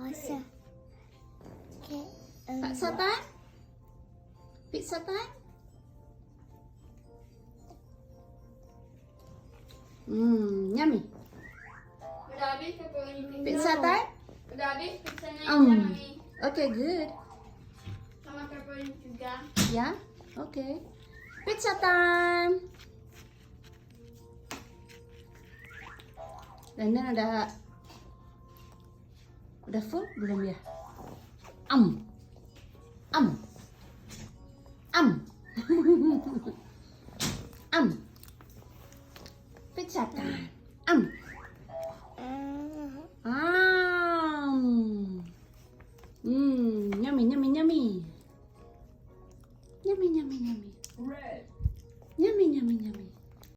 Awesome. Okay. Pizza time? Pizza time? Yummy. Udah habis pepperoni pizza. Pizza time? Udah habis pizzanya Mami. Okay, good. Sama pepperoni juga. Ya, okay. Pizza time. Dan udah full belum ya? Am. Am. Pizza time.